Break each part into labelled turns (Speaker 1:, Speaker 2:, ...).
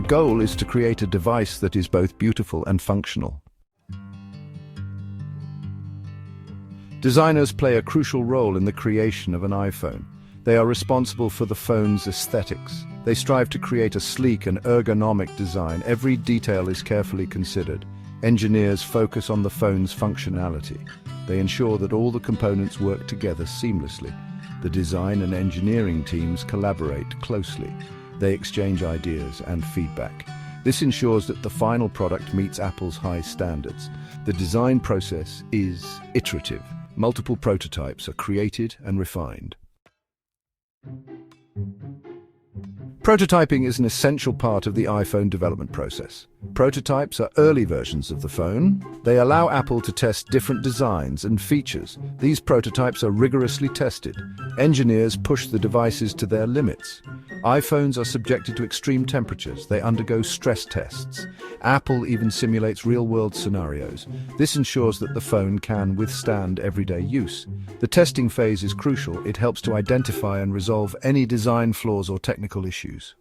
Speaker 1: goal is to create a device that is both beautiful and functional. Designers play a crucial role in the creation of an iPhone. They are responsible for the phone's aesthetics. They strive to create a sleek and ergonomic design. Every detail is carefully considered. Engineers focus on the phone's functionality. They ensure that all the components work together seamlessly. The design and engineering teams collaborate closely. They exchange ideas and feedback. This ensures that the final product meets Apple's high standards. The design process is iterative. Multiple prototypes are created and refined. Prototyping is an essential part of the iPhone development process. Prototypes are early versions of the phone. They allow Apple to test different designs and features. These prototypes are rigorously tested. Engineers push the devices to their limits. iPhones are subjected to extreme temperatures. They undergo stress tests. Apple even simulates real-world scenarios. This ensures that the phone can withstand everyday use. The testing phase is crucial. It helps to identify and resolve any design flaws or technical issues.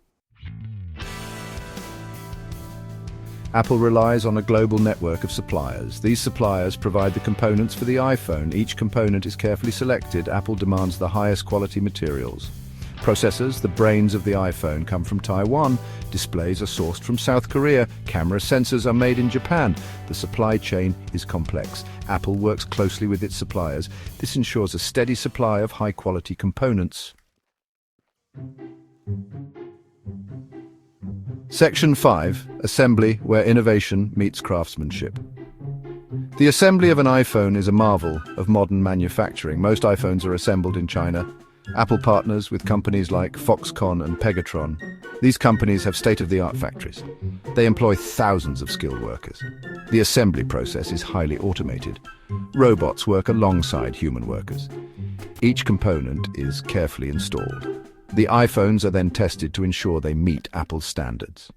Speaker 1: Apple relies on a global network of suppliers. These suppliers provide the components for the iPhone. Each component is carefully selected. Apple demands the highest quality materials. Processors, the brains of the iPhone, come from Taiwan. Displays are sourced from South Korea. Camera sensors are made in Japan. The supply chain is complex. Apple works closely with its suppliers. This ensures a steady supply of high-quality components. Section 5. Assembly, where innovation meets craftsmanship. The assembly of an iPhone is a marvel of modern manufacturing. Most iPhones are assembled in China. Apple partners with companies like Foxconn and Pegatron. These companies have state-of-the-art factories. They employ thousands of skilled workers. The assembly process is highly automated. Robots work alongside human workers. Each component is carefully installed. The iPhones are then tested to ensure they meet Apple's standards.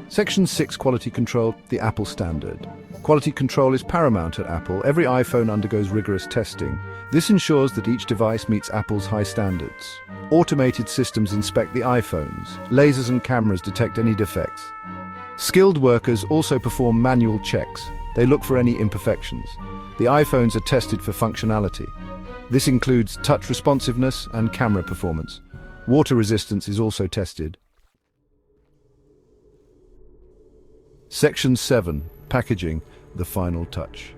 Speaker 1: Section 6. Quality control, the Apple standard. Quality control is paramount at Apple. Every iPhone undergoes rigorous testing. This ensures that each device meets Apple's high standards. Automated systems inspect the iPhones. Lasers and cameras detect any defects. Skilled workers also perform manual checks. They look for any imperfections. The iPhones are tested for functionality. This includes touch responsiveness and camera performance. Water resistance is also tested. Section 7. Packaging, the final touch.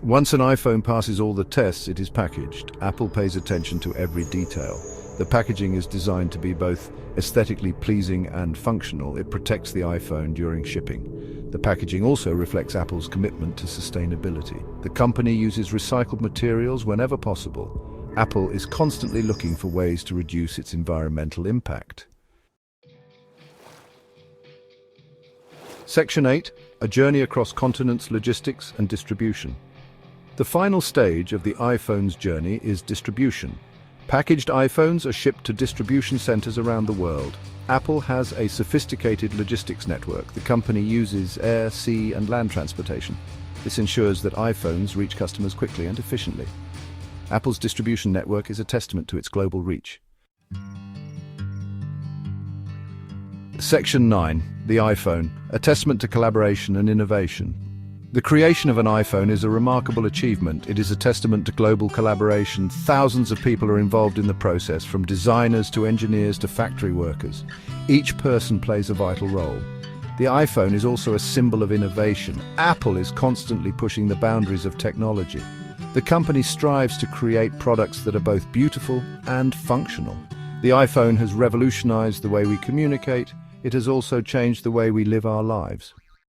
Speaker 1: Once an iPhone passes all the tests, it is packaged. Apple pays attention to every detail. The packaging is designed to be both aesthetically pleasing and functional. It protects the iPhone during shipping. The packaging also reflects Apple's commitment to sustainability. The company uses recycled materials whenever possible. Apple is constantly looking for ways to reduce its environmental impact. Section 8. A journey across continents, logistics and distribution. The final stage of the iPhone's journey is distribution. Packaged iPhones are shipped to distribution centers around the world. Apple has a sophisticated logistics network. The company uses air, sea, and land transportation. This ensures that iPhones reach customers quickly and efficiently. Apple's distribution network is a testament to its global reach. Section 9. The iPhone, a testament to collaboration and innovation. The creation of an iPhone is a remarkable achievement. It is a testament to global collaboration. Thousands of people are involved in the process, from designers to engineers to factory workers. Each person plays a vital role. The iPhone is also a symbol of innovation. Apple is constantly pushing the boundaries of technology. The company strives to create products that are both beautiful and functional. The iPhone has revolutionized the way we communicate. It has also changed the way we live our lives.